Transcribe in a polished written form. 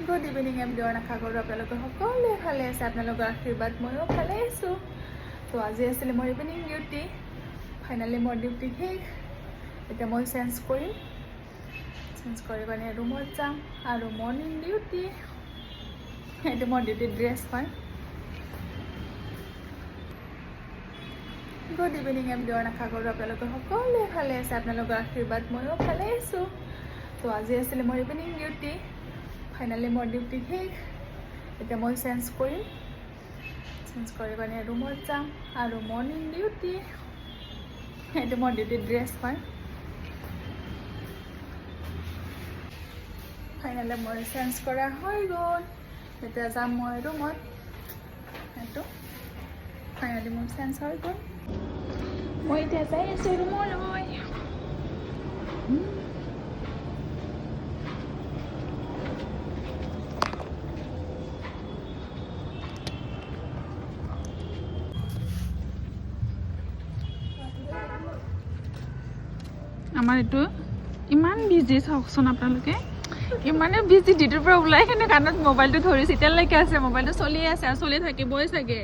Good evening everyone, আশা কৰোঁ আপোনালোকে সকলোৱে ভালে আছে। আপোনালোকৰ আশীৰ্বাদ ময়ো ভালে আছোঁ। তো আজি আছিলে মোৰ ইভিনিং ডিউটি। ফাইনেলি মোৰ ডিউটি শেষ। এতিয়া মই চেঞ্জ কৰিম, চেঞ্জ কৰি মানে ৰুমত যাম আৰু মৰ্ণিং ডিউটি। এইটো মোৰ ডিউটি ড্ৰেছ হয়। গুড ইভিনিং এভৰিৱান, আশা কৰোঁ আপোনালোকে সকলোৱে ভালে আছে। আপোনালোকৰ আশীৰ্বাদ ময়ো ভালে আছোঁ। তো আজি আছিলে মোৰ ইভিনিং ডিউটি। ফাইনেলি মোৰ ডিউটি শেষ। এতিয়া মই চেঞ্জ কৰিম, চেঞ্জ কৰি মানে ৰুমত যাম আৰু মৰ্ণিং ডিউটি। এইটো মোৰ ডিউটি ড্ৰেছ হয়। ফাইনেলি মই চেঞ্জ কৰা হৈ গ'ল। এতিয়া যাম মই ৰুমত। এইটো ফাইনেলি মোৰ চেঞ্জ হৈ গ'ল। মই এতিয়া যাই আছোঁ ৰুমলৈ। আমাৰ এইটো ইমান বিজি, চাওকচোন আপোনালোকে, ইমানে বিজি। ডিউটিৰ পৰা ওলাই কিনে কাণত মোবাইলটো ধৰিছে, এতিয়ালৈকে আছে, মোবাইলটো চলিয়ে আছে আৰু চলি থাকিবই চাগে।